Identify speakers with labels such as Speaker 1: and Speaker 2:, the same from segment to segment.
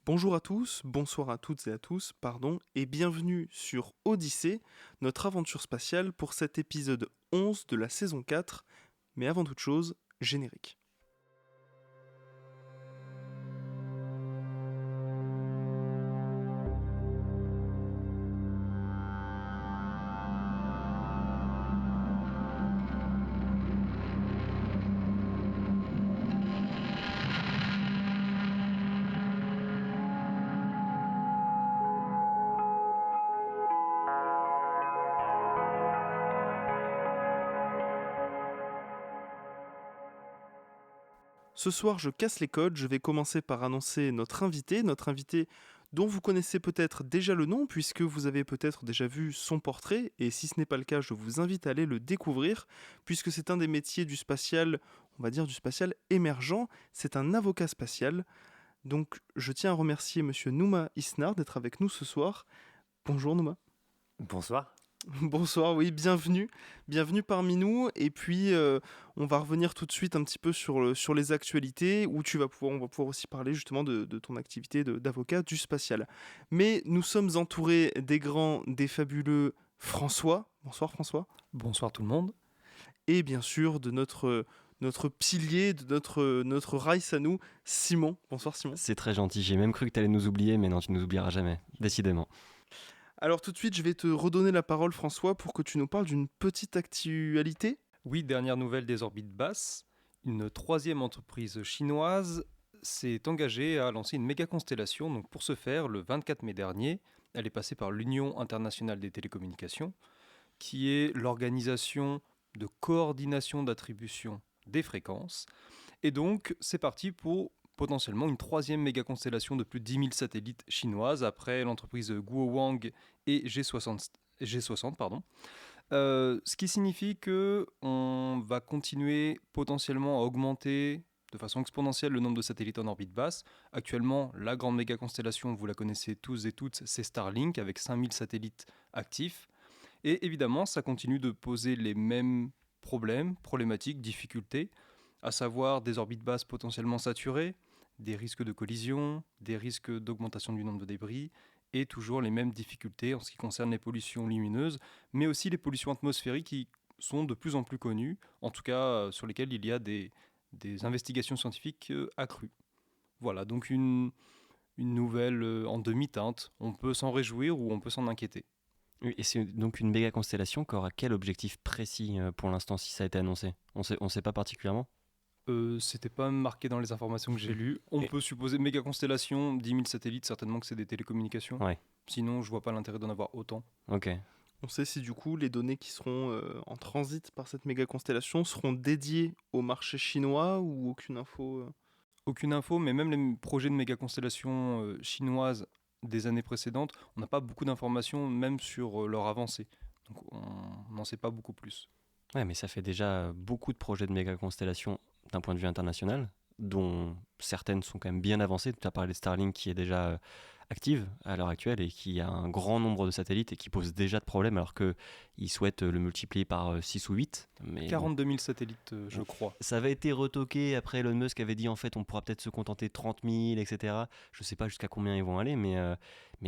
Speaker 1: Bonjour à tous, bonsoir à toutes et à tous, pardon, et bienvenue sur Odyssée, notre aventure spatiale pour cet épisode 11 de la saison 4, mais avant toute chose, générique. Ce soir, je casse les codes, je vais commencer par annoncer notre invité dont vous connaissez peut-être déjà le nom puisque vous avez peut-être déjà vu son portrait, et si ce n'est pas le cas, je vous invite à aller le découvrir puisque c'est un des métiers du spatial, on va dire du spatial émergent, c'est un avocat spatial. Donc je tiens à remercier monsieur Nouma Isnar d'être avec nous ce soir. Bonjour Nouma.
Speaker 2: Bonsoir.
Speaker 1: Bonsoir, oui, bienvenue parmi nous. Et puis, on va revenir tout de suite un petit peu sur les actualités, où on va pouvoir aussi parler justement de ton activité d'avocat du spatial. Mais nous sommes entourés des grands, des fabuleux François. Bonsoir François.
Speaker 3: Bonsoir tout le monde.
Speaker 1: Et bien sûr de notre pilier, de notre Rice à nous, Simon. Bonsoir Simon.
Speaker 2: C'est très gentil, j'ai même cru que tu allais nous oublier, mais non, tu ne nous oublieras jamais, décidément.
Speaker 1: Alors tout de suite, je vais te redonner la parole François pour que tu nous parles d'une petite actualité.
Speaker 3: Oui, dernière nouvelle des orbites basses. Une troisième entreprise chinoise s'est engagée à lancer une méga constellation. Donc pour ce faire, le 24 mai dernier, elle est passée par l'Union internationale des télécommunications, qui est l'organisation de coordination d'attribution des fréquences. Et donc c'est parti pour potentiellement une troisième méga constellation de plus de 10 000 satellites chinoises après l'entreprise Guowang et G60. Ce qui signifie qu'on va continuer potentiellement à augmenter de façon exponentielle le nombre de satellites en orbite basse. Actuellement, la grande méga constellation, vous la connaissez tous et toutes, c'est Starlink avec 5000 satellites actifs. Et évidemment, ça continue de poser les mêmes problématiques, difficultés, à savoir des orbites basses potentiellement saturées, des risques de collision, des risques d'augmentation du nombre de débris, et toujours les mêmes difficultés en ce qui concerne les pollutions lumineuses, mais aussi les pollutions atmosphériques qui sont de plus en plus connues, en tout cas sur lesquelles il y a des investigations scientifiques accrues. Voilà, donc une nouvelle en demi-teinte. On peut s'en réjouir ou on peut s'en inquiéter.
Speaker 2: Oui, et c'est donc une méga constellation qui aura quel objectif précis pour l'instant si ça a été annoncé ? On sait pas particulièrement ?
Speaker 3: C'était pas marqué dans les informations que j'ai lues. On peut supposer méga constellation, 10 000 satellites, certainement que c'est des télécommunications.
Speaker 2: Ouais.
Speaker 3: Sinon, je vois pas l'intérêt d'en avoir autant.
Speaker 2: Ok.
Speaker 1: On sait si du coup les données qui seront en transit par cette méga constellation seront dédiées au marché chinois ou aucune info
Speaker 3: Aucune info, mais même les projets de méga constellation chinoises des années précédentes, on n'a pas beaucoup d'informations même sur leur avancée. Donc on n'en sait pas beaucoup plus.
Speaker 2: Ouais, mais ça fait déjà beaucoup de projets de méga constellation d'un point de vue international, dont certaines sont quand même bien avancées. Tu as parlé de Starlink qui est déjà active à l'heure actuelle et qui a un grand nombre de satellites et qui pose déjà de problèmes alors qu'ils souhaitent le multiplier par 6 ou 8. Mais
Speaker 3: 42 000 satellites, je crois.
Speaker 2: Ça avait été retoqué, après Elon Musk avait dit en fait on pourra peut-être se contenter de 30 000, etc. Je sais pas jusqu'à combien ils vont aller, mais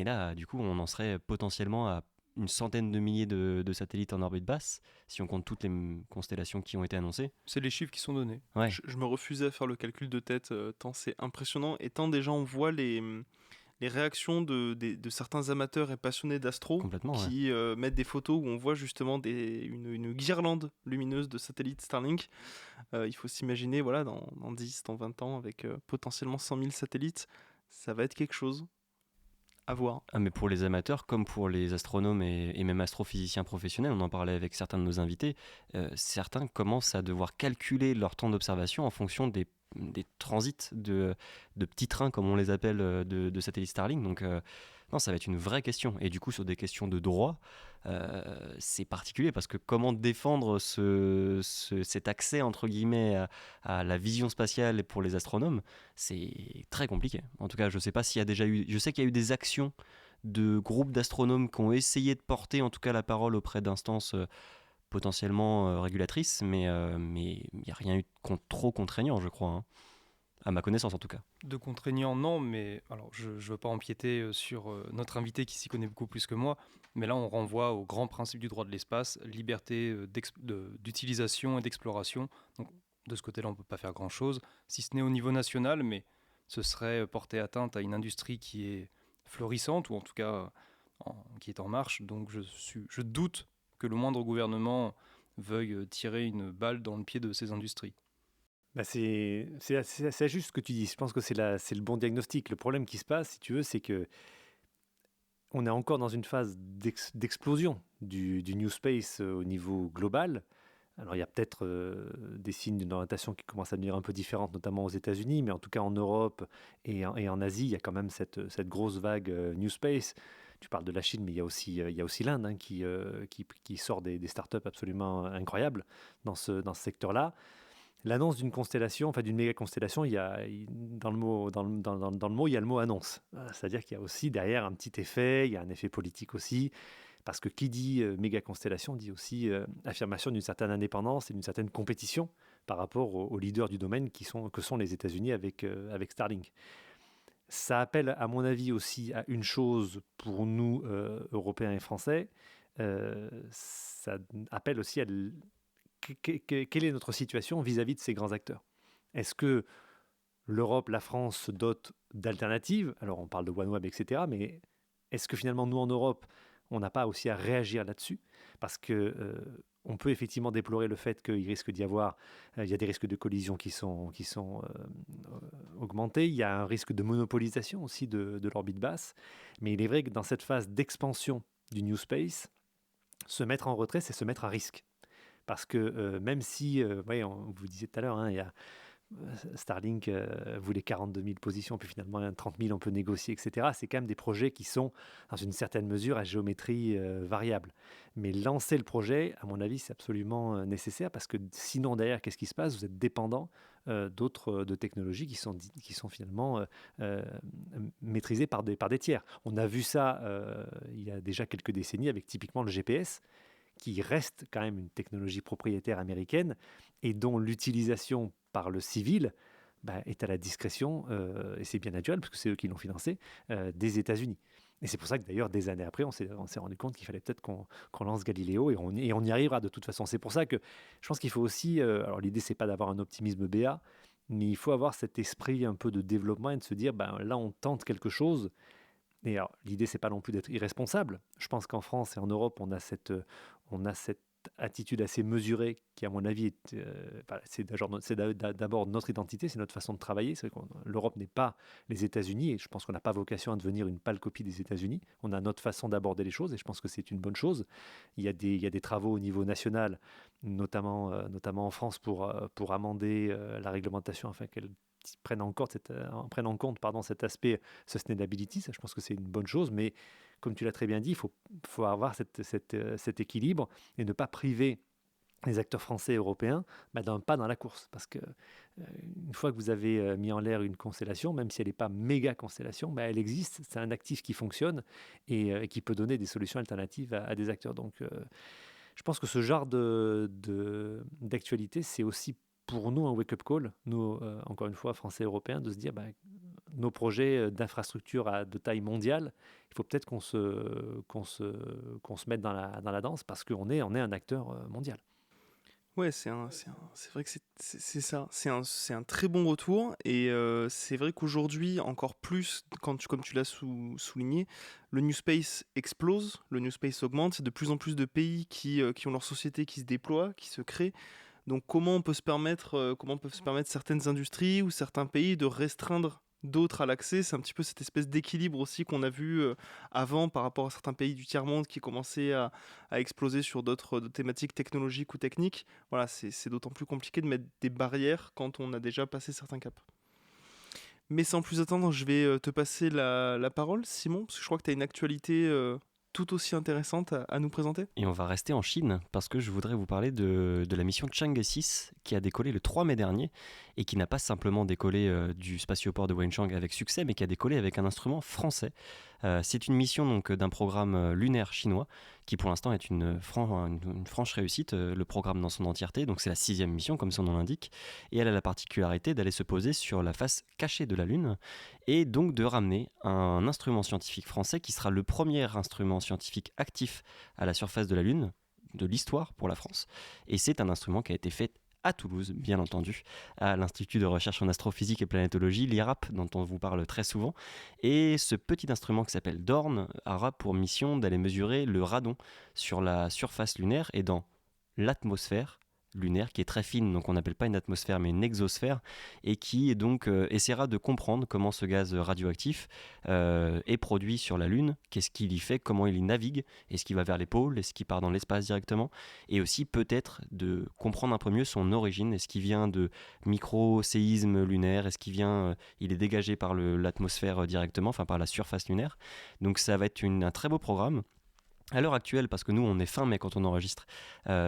Speaker 2: là du coup on en serait potentiellement à une centaine de milliers de satellites en orbite basse, si on compte toutes les constellations qui ont été annoncées.
Speaker 3: C'est les chiffres qui sont donnés.
Speaker 2: Ouais.
Speaker 1: Je me refusais à faire le calcul de tête, tant c'est impressionnant, et tant déjà on voit les réactions de certains amateurs et passionnés d'astro qui mettent des photos où on voit justement une guirlande lumineuse de satellites Starlink. Il faut s'imaginer, voilà, dans 10, dans 20 ans, avec potentiellement 100 000 satellites, ça va être quelque chose. À voir.
Speaker 2: Ah, mais pour les amateurs, comme pour les astronomes et même astrophysiciens professionnels, on en parlait avec certains de nos invités, certains commencent à devoir calculer leur temps d'observation en fonction des transits de petits trains, comme on les appelle, de satellites Starlink. Donc non, ça va être une vraie question. Et du coup, sur des questions de droit, c'est particulier parce que comment défendre cet accès, entre guillemets, à la vision spatiale pour les astronomes, c'est très compliqué. En tout cas, je sais pas s'il y a déjà eu... Je sais qu'il y a eu des actions de groupes d'astronomes qui ont essayé de porter en tout cas la parole auprès d'instances potentiellement régulatrices, mais il n'y a rien eu de trop contraignant, je crois. Hein. à ma connaissance en tout cas.
Speaker 3: De contraignant, non, mais alors je ne veux pas empiéter sur notre invité qui s'y connaît beaucoup plus que moi, mais là on renvoie au grand principe du droit de l'espace, liberté d'utilisation et d'exploration. Donc de ce côté-là, on ne peut pas faire grand-chose, si ce n'est au niveau national, mais ce serait porter atteinte à une industrie qui est florissante, ou en tout cas qui est en marche. Donc je doute que le moindre gouvernement veuille tirer une balle dans le pied de ces industries.
Speaker 4: Bah c'est juste ce que tu dis. Je pense que c'est le bon diagnostic. Le problème qui se passe, si tu veux, c'est que on est encore dans une phase d'explosion du New Space au niveau global. Alors il y a peut-être des signes d'une orientation qui commence à devenir un peu différente, notamment aux États-Unis, mais en tout cas en Europe et en Asie, il y a quand même cette grosse vague New Space. Tu parles de la Chine, mais il y a aussi l'Inde hein, qui sort des startups absolument incroyables dans ce secteur-là. L'annonce d'une constellation, enfin d'une méga constellation, dans le mot, il y a le mot annonce. C'est-à-dire qu'il y a aussi derrière un petit effet, il y a un effet politique aussi, parce que qui dit méga constellation dit aussi affirmation d'une certaine indépendance et d'une certaine compétition par rapport aux leaders du domaine que sont les États-Unis avec Starlink. Ça appelle, à mon avis, aussi à une chose pour nous, Européens et Français. Ça appelle aussi à quelle est notre situation vis-à-vis de ces grands acteurs? Est-ce que l'Europe, la France se dote d'alternatives? Alors on parle de OneWeb, etc. Mais est-ce que finalement, nous en Europe, on n'a pas aussi à réagir là-dessus? Parce que on peut effectivement déplorer le fait qu'il risque d'y avoir, il y a des risques de collision qui sont augmentés. Il y a un risque de monopolisation aussi de l'orbite basse. Mais il est vrai que dans cette phase d'expansion du New Space, se mettre en retrait, c'est se mettre à risque. Parce que même si, on vous disait tout à l'heure, hein, il y a Starlink voulait 42 000 positions, puis finalement 30 000 on peut négocier, etc. C'est quand même des projets qui sont dans une certaine mesure à géométrie variable. Mais lancer le projet, à mon avis, c'est absolument nécessaire parce que sinon derrière, qu'est-ce qui se passe? Vous êtes dépendant de technologies qui sont finalement maîtrisées par des tiers. On a vu ça il y a déjà quelques décennies avec typiquement le GPS, qui reste quand même une technologie propriétaire américaine et dont l'utilisation par le civil est à la discrétion, et c'est bien naturel parce que c'est eux qui l'ont financé, des États-Unis. Et c'est pour ça que d'ailleurs, des années après, on s'est rendu compte qu'il fallait peut-être qu'on lance Galileo et on y arrivera de toute façon. C'est pour ça que je pense qu'il faut aussi, alors l'idée c'est pas d'avoir un optimisme béat, mais il faut avoir cet esprit un peu de développement et de se dire, là on tente quelque chose. Et alors, l'idée, c'est pas non plus d'être irresponsable. Je pense qu'en France et en Europe, on a cette attitude assez mesurée qui, à mon avis, c'est d'abord notre identité, c'est notre façon de travailler. L'Europe n'est pas les États-Unis et je pense qu'on n'a pas vocation à devenir une pâle copie des États-Unis. On a notre façon d'aborder les choses et je pense que c'est une bonne chose. Il y a des travaux au niveau national, notamment en France, pour amender la réglementation afin qu'elle prennent en compte cet aspect sustainability. Ça, je pense que c'est une bonne chose, mais comme tu l'as très bien dit, il faut avoir cet équilibre et ne pas priver les acteurs français et européens d'un pas dans la course. Parce que une fois que vous avez mis en l'air une constellation, même si elle n'est pas méga constellation, elle existe, c'est un actif qui fonctionne et qui peut donner des solutions alternatives à des acteurs. Donc je pense que ce genre d'actualité, c'est aussi pour nous un wake-up call, nous, encore une fois, Français et Européens, de se dire nos projets d'infrastructure de taille mondiale, il faut peut-être qu'on se mette dans la danse parce qu'on est un acteur mondial.
Speaker 1: Ouais, c'est vrai que c'est ça. C'est un très bon retour. Et c'est vrai qu'aujourd'hui, encore plus, comme tu l'as souligné, le New Space explose, le New Space augmente. C'est de plus en plus de pays qui ont leur société qui se déploie, qui se crée. Donc comment peuvent se permettre certaines industries ou certains pays de restreindre d'autres à l'accès? C'est un petit peu cette espèce d'équilibre aussi qu'on a vu avant par rapport à certains pays du tiers-monde qui commençaient à exploser sur d'autres thématiques technologiques ou techniques. Voilà, c'est d'autant plus compliqué de mettre des barrières quand on a déjà passé certains caps. Mais sans plus attendre, je vais te passer la parole, Simon, parce que je crois que tu as une actualité tout aussi intéressante à nous présenter.
Speaker 2: Et on va rester en Chine parce que je voudrais vous parler de la mission Chang'e 6 qui a décollé le 3 mai dernier et qui n'a pas simplement décollé du spatioport de Wenchang avec succès, mais qui a décollé avec un instrument français, C'est une mission donc d'un programme lunaire chinois qui pour l'instant est une franche réussite, le programme dans son entièreté. Donc c'est la 6e mission comme son nom l'indique, et elle a la particularité d'aller se poser sur la face cachée de la Lune et donc de ramener un instrument scientifique français qui sera le premier instrument scientifique actif à la surface de la Lune de l'histoire pour la France. Et c'est un instrument qui a été fait à Toulouse, bien entendu, à l'Institut de recherche en astrophysique et planétologie, l'IRAP, dont on vous parle très souvent. Et ce petit instrument qui s'appelle DORN aura pour mission d'aller mesurer le radon sur la surface lunaire et dans l'atmosphère lunaire qui est très fine, donc on n'appelle pas une atmosphère mais une exosphère, et qui donc essaiera de comprendre comment ce gaz radioactif est produit sur la Lune, qu'est-ce qu'il y fait, comment il y navigue, est-ce qu'il va vers les pôles, est-ce qu'il part dans l'espace directement, et aussi peut-être de comprendre un peu mieux son origine, est-ce qu'il vient de micro-séismes lunaires, est-ce qu'il vient, il est dégagé par l'atmosphère directement, enfin par la surface lunaire. Donc ça va être un très beau programme. À l'heure actuelle, parce que nous on est fin mai quand on enregistre,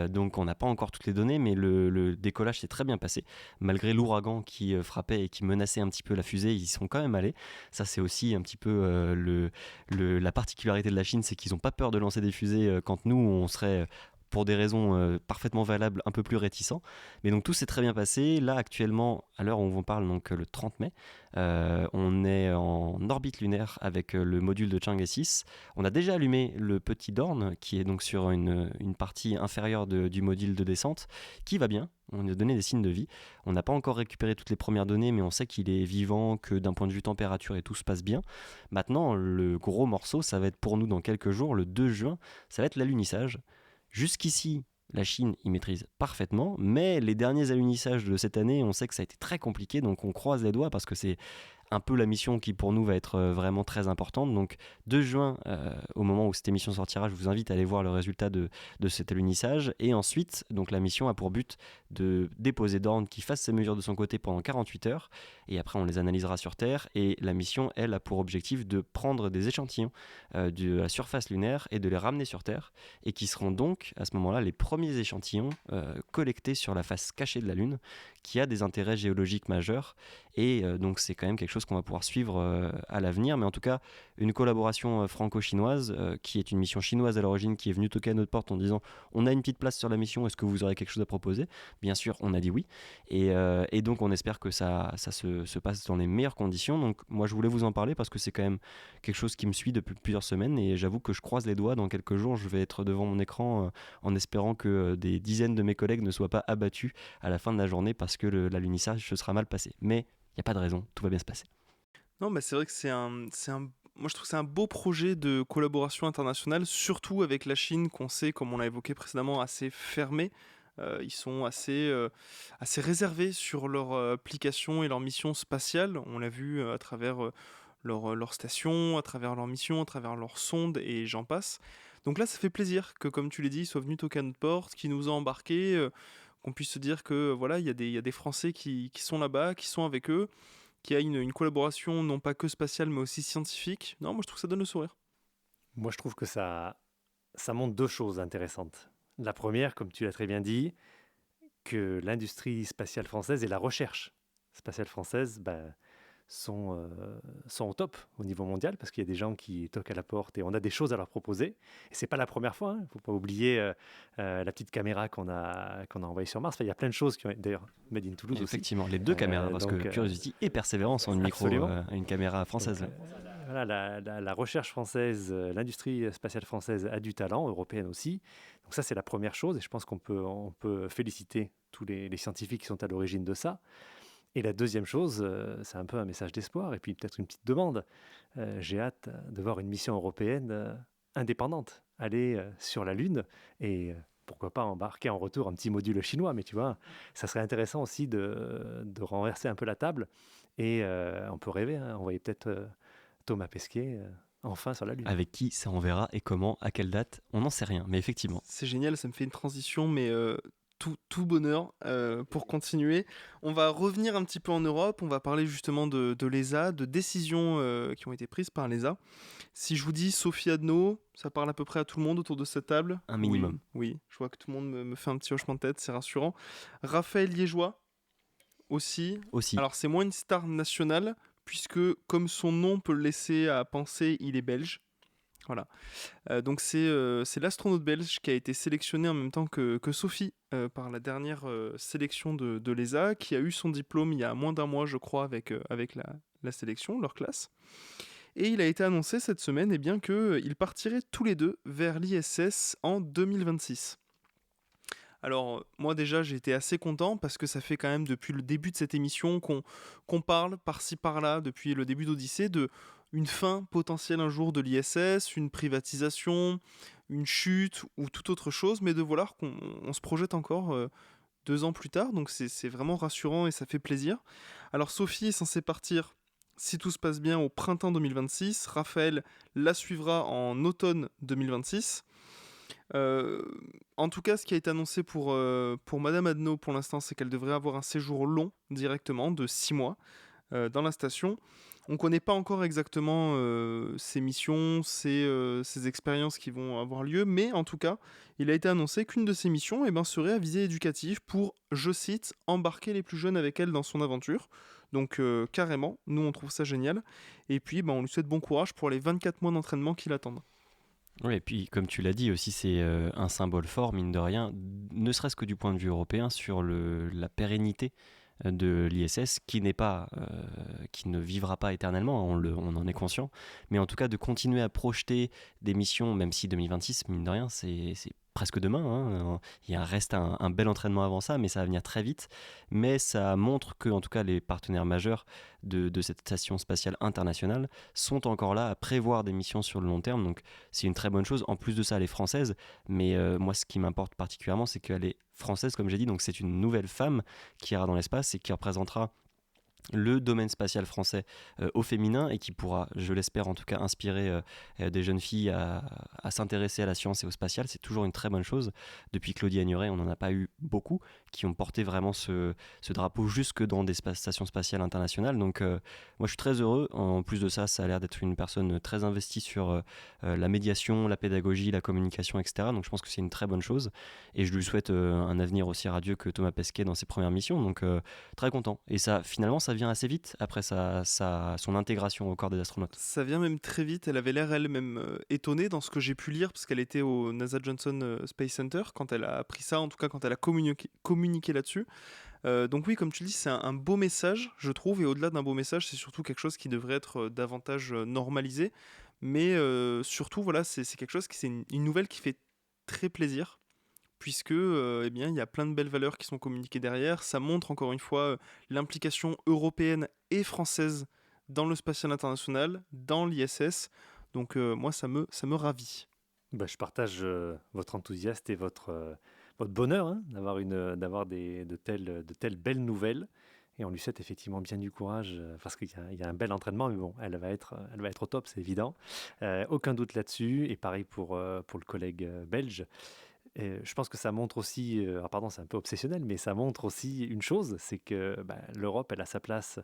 Speaker 2: donc on n'a pas encore toutes les données, mais le décollage s'est très bien passé. Malgré l'ouragan qui frappait et qui menaçait un petit peu la fusée, ils y sont quand même allés. Ça c'est aussi un petit peu la particularité de la Chine, c'est qu'ils n'ont pas peur de lancer des fusées quand nous on serait pour des raisons parfaitement valables, un peu plus réticents. Mais donc tout s'est très bien passé. Là, actuellement, à l'heure où on vous parle, donc le 30 mai, on est en orbite lunaire avec le module de Chang'e 6. On a déjà allumé le petit Dorn, qui est donc sur une partie inférieure du module de descente, qui va bien. On lui a donné des signes de vie. On n'a pas encore récupéré toutes les premières données, mais on sait qu'il est vivant, que d'un point de vue température et tout se passe bien. Maintenant, le gros morceau, ça va être pour nous dans quelques jours, le 2 juin, ça va être l'alunissage. Jusqu'ici, la Chine y maîtrise parfaitement, mais les derniers alunissages de cette année, on sait que ça a été très compliqué, donc on croise les doigts parce que c'est un peu la mission qui pour nous va être vraiment très importante. Donc 2 juin, au moment où cette émission sortira, je vous invite à aller voir le résultat de cet alunissage. Et ensuite, donc la mission a pour but de déposer Dorn qui fasse ses mesures de son côté pendant 48 heures. Et après, on les analysera sur Terre. Et la mission, elle, a pour objectif de prendre des échantillons de la surface lunaire et de les ramener sur Terre. Et qui seront donc, à ce moment-là, les premiers échantillons collectés sur la face cachée de la Lune, qui a des intérêts géologiques majeurs. Et donc c'est quand même quelque chose qu'on va pouvoir suivre à l'avenir, mais en tout cas une collaboration franco-chinoise qui est une mission chinoise à l'origine, qui est venue toquer à notre porte en disant on a une petite place sur la mission, est-ce que vous aurez quelque chose à proposer? Bien sûr, on a dit oui, et donc on espère que ça se passe dans les meilleures conditions. Donc moi je voulais vous en parler parce que c'est quand même quelque chose qui me suit depuis plusieurs semaines, et j'avoue que je croise les doigts, dans quelques jours je vais être devant mon écran en espérant que des dizaines de mes collègues ne soient pas abattus à la fin de la journée parce que l'alunissage se sera mal passé. Mais il n'y a pas de raison, tout va bien se passer.
Speaker 1: Non, c'est vrai que moi je trouve que c'est un beau projet de collaboration internationale, surtout avec la Chine, qu'on sait, comme on l'a évoqué précédemment, assez fermé. Ils sont assez réservés sur leur application et leur mission spatiale. On l'a vu à travers leur station, à travers leur mission, à travers leurs sondes, et j'en passe. Donc là, ça fait plaisir que, comme tu l'as dit, ils soient venus toquer à notre porte, qu'ils nous ont embarqués, qu'on puisse se dire que voilà, il y a des Français qui sont là-bas, qui sont avec eux, qu'il y a une collaboration non pas que spatiale mais aussi scientifique. Non, moi je trouve que ça donne le sourire.
Speaker 4: Moi, je trouve que ça montre deux choses intéressantes. La première, comme tu l'as très bien dit, que l'industrie spatiale française et la recherche spatiale française sont au top au niveau mondial, parce qu'il y a des gens qui toquent à la porte et on a des choses à leur proposer. Et c'est pas la première fois, il ne faut pas oublier la petite caméra qu'on a envoyée sur Mars. Enfin, il y a plein de choses qui ont d'ailleurs made in Toulouse aussi.
Speaker 2: Effectivement, les deux caméras, parce que Curiosity et Perseverance ont une caméra française.
Speaker 4: Donc, voilà, la recherche française, l'industrie spatiale française a du talent, européenne aussi. Donc ça, c'est la première chose, et je pense qu'on peut féliciter tous les scientifiques qui sont à l'origine de ça. Et la deuxième chose, c'est un peu un message d'espoir, et puis peut-être une petite demande. J'ai hâte de voir une mission européenne indépendante aller sur la Lune, et pourquoi pas embarquer en retour un petit module chinois. Mais tu vois, ça serait intéressant aussi de renverser un peu la table, et on peut rêver, envoyer peut-être Thomas Pesquet enfin sur la Lune.
Speaker 2: Avec qui, ça on verra, et comment, à quelle date, on n'en sait rien, mais effectivement.
Speaker 1: C'est génial, ça me fait une transition, mais tout bonheur pour continuer. On va revenir un petit peu en Europe, on va parler justement de l'ESA, de décisions qui ont été prises par l'ESA. Si je vous dis Sophie Adno, ça parle à peu près à tout le monde autour de cette table?
Speaker 2: Un minimum.
Speaker 1: Oui, je vois que tout le monde me fait un petit hochement de tête, c'est rassurant. Raphaël Liégeois aussi. Alors c'est moins une star nationale, puisque comme son nom peut le laisser à penser, il est belge. Voilà. Donc c'est l'astronaute belge qui a été sélectionné en même temps que Sophie par la dernière sélection de l'ESA, qui a eu son diplôme il y a moins d'un mois, je crois, avec la sélection, leur classe. Et il a été annoncé cette semaine qu'ils partiraient tous les deux vers l'ISS en 2026. Alors moi déjà j'ai été assez content parce que ça fait quand même depuis le début de cette émission qu'on parle par-ci par-là, depuis le début d'Odyssée, de une fin potentielle un jour de l'ISS, une privatisation, une chute ou toute autre chose, mais de voir qu'on se projette encore 2 ans plus tard, donc c'est vraiment rassurant et ça fait plaisir. Alors Sophie est censée partir, si tout se passe bien, au printemps 2026, Raphaël la suivra en automne 2026. Euh, En tout cas, ce qui a été annoncé pour Madame Adno pour l'instant, c'est qu'elle devrait avoir un séjour long directement de 6 mois dans la station. On ne connaît pas encore exactement ses missions, ses expériences qui vont avoir lieu, mais en tout cas, il a été annoncé qu'une de ses missions serait à visée éducative pour, je cite, embarquer les plus jeunes avec elle dans son aventure. Donc carrément, nous on trouve ça génial. Et puis on lui souhaite bon courage pour les 24 mois d'entraînement qui l'attendent.
Speaker 2: Oui, et puis comme tu l'as dit aussi, c'est un symbole fort, mine de rien, ne serait-ce que du point de vue européen, sur la pérennité de l'ISS, qui ne vivra pas éternellement, on en est conscient, mais en tout cas de continuer à projeter des missions, même si 2026, mine de rien, c'est presque demain, hein. Il reste un bel entraînement avant ça, mais ça va venir très vite. Mais ça montre que, en tout cas, les partenaires majeurs de cette station spatiale internationale sont encore là à prévoir des missions sur le long terme. Donc c'est une très bonne chose. En plus de ça, elle est française. Mais moi, ce qui m'importe particulièrement, c'est qu'elle est française, comme j'ai dit. Donc c'est une nouvelle femme qui ira dans l'espace et qui représentera le domaine spatial français au féminin et qui pourra, je l'espère en tout cas, inspirer des jeunes filles à s'intéresser à la science et au spatial. C'est toujours une très bonne chose. Depuis Claudie Agnuret, on n'en a pas eu beaucoup qui ont porté vraiment ce drapeau jusque dans des stations spatiales internationales. Donc moi je suis très heureux. En plus de ça, ça a l'air d'être une personne très investie sur la médiation, la pédagogie, la communication, etc. Donc je pense que c'est une très bonne chose. Et je lui souhaite un avenir aussi radieux que Thomas Pesquet dans ses premières missions. Donc très content. Et ça, finalement, ça vient assez vite après son intégration au corps des astronautes.
Speaker 1: Ça vient même très vite. Elle avait l'air elle-même étonnée dans ce que j'ai pu lire, parce qu'elle était au NASA Johnson Space Center quand elle a appris ça, en tout cas quand elle a communiqué là-dessus. Donc oui, comme tu dis, c'est un beau message, je trouve, et au-delà d'un beau message, c'est surtout quelque chose qui devrait être davantage normalisé. Mais surtout, voilà, c'est quelque chose c'est une nouvelle qui fait très plaisir, puisque il y a plein de belles valeurs qui sont communiquées derrière. Ça montre encore une fois l'implication européenne et française dans le spatial international, dans l'ISS. Donc moi, ça me ravit.
Speaker 4: Je partage votre enthousiasme et votre bonheur, hein, d'avoir de telles belles nouvelles. Et on lui souhaite effectivement bien du courage parce qu'il y a un bel entraînement, mais bon, elle va être au top, c'est évident. Aucun doute là-dessus. Et pareil pour le collègue belge. Et je pense que ça montre aussi, pardon, c'est un peu obsessionnel, mais ça montre aussi une chose, c'est que l'Europe, elle a sa place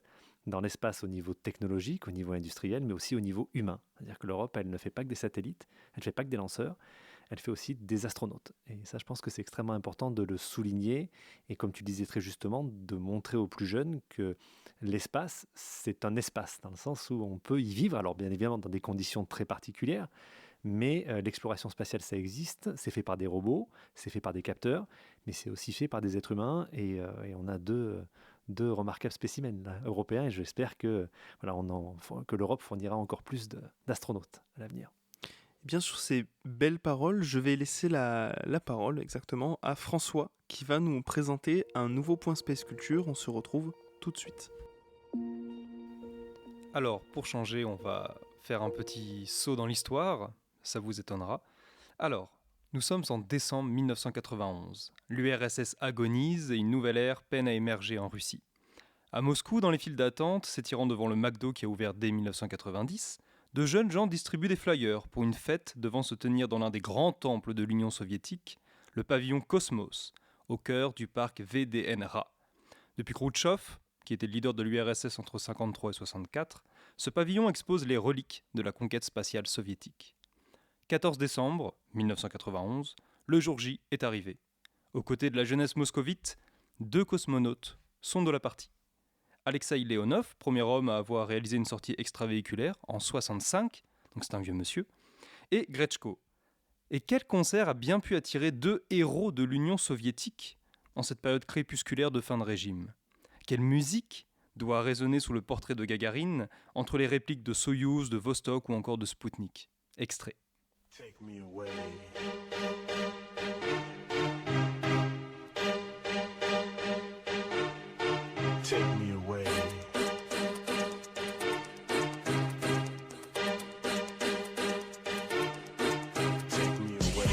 Speaker 4: dans l'espace au niveau technologique, au niveau industriel, mais aussi au niveau humain. C'est-à-dire que l'Europe, elle ne fait pas que des satellites, elle ne fait pas que des lanceurs, elle fait aussi des astronautes. Et ça, je pense que c'est extrêmement important de le souligner, et comme tu disais très justement, de montrer aux plus jeunes que l'espace, c'est un espace, dans le sens où on peut y vivre, alors bien évidemment dans des conditions très particulières, mais l'exploration spatiale, ça existe, c'est fait par des robots, c'est fait par des capteurs, mais c'est aussi fait par des êtres humains, et on a deux remarquables spécimens là, européens, et j'espère que, que l'Europe fournira encore plus d'astronautes à l'avenir.
Speaker 1: Bien sûr, ces belles paroles, je vais laisser la parole exactement à François, qui va nous présenter un nouveau point Space Culture. On se retrouve tout de suite.
Speaker 3: Alors, pour changer, on va faire un petit saut dans l'histoire, ça vous étonnera. Alors, nous sommes en décembre 1991. L'URSS agonise et une nouvelle ère peine à émerger en Russie. À Moscou, dans les files d'attente, s'étirant devant le McDo qui a ouvert dès 1990, de jeunes gens distribuent des flyers pour une fête devant se tenir dans l'un des grands temples de l'Union soviétique, le pavillon Cosmos, au cœur du parc VDNRA. Depuis Khrouchtchev, qui était le leader de l'URSS entre 1953 et 1964, ce pavillon expose les reliques de la conquête spatiale soviétique. 14 décembre 1991, le jour J est arrivé. Aux côtés de la jeunesse moscovite, 2 cosmonautes sont de la partie. Alexeï Leonov, premier homme à avoir réalisé une sortie extravéhiculaire en 65, donc c'est un vieux monsieur, et Gretschko. Et quel concert a bien pu attirer deux héros de l'Union soviétique en cette période crépusculaire de fin de régime? Quelle musique doit résonner sous le portrait de Gagarine entre les répliques de Soyouz, de Vostok ou encore de Spoutnik? Extrait.
Speaker 5: Take me away. Take me away. Take me away. Take me away. Take me away.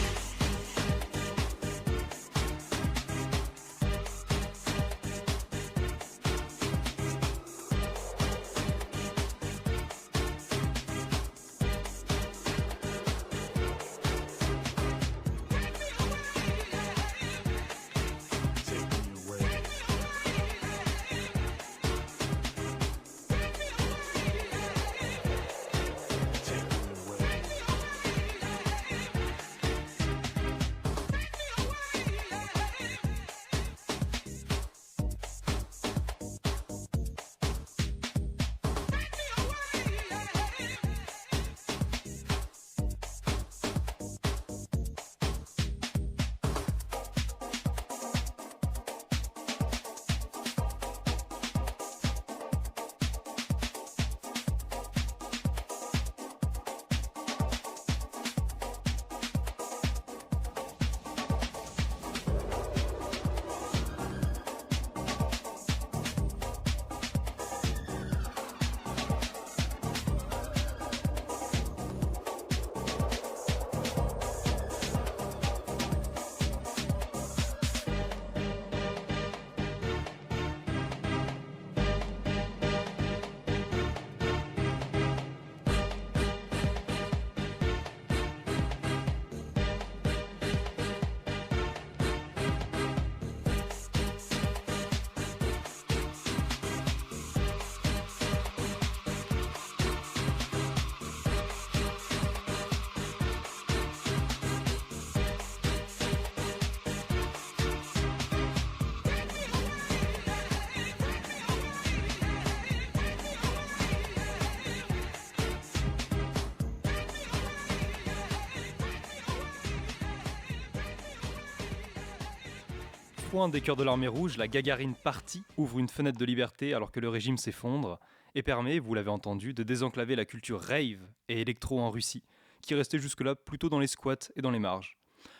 Speaker 3: Point des cœurs de l'armée rouge, la Gagarine Party ouvre une fenêtre de liberté alors que le régime s'effondre et permet, vous l'avez entendu, de désenclaver la culture rave et électro en Russie, qui restait jusque-là plutôt dans les squats et dans les marges.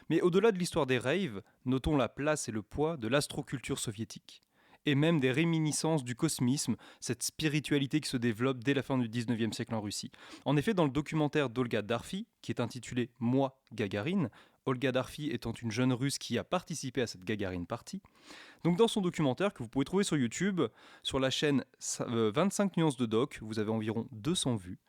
Speaker 3: Mais au-delà de l'histoire des raves, notons la place et le poids de l'astroculture soviétique, et même des réminiscences du cosmisme, cette spiritualité qui se développe dès la fin du 19e siècle en Russie. En effet, dans le documentaire d'Olga Darfi, qui est intitulé « Moi, Gagarine », Olga Darfi étant une jeune Russe qui a participé à cette Gagarine Party. Donc dans son documentaire que vous pouvez trouver sur YouTube, sur la chaîne 25 nuances de doc, vous avez environ 200 vues,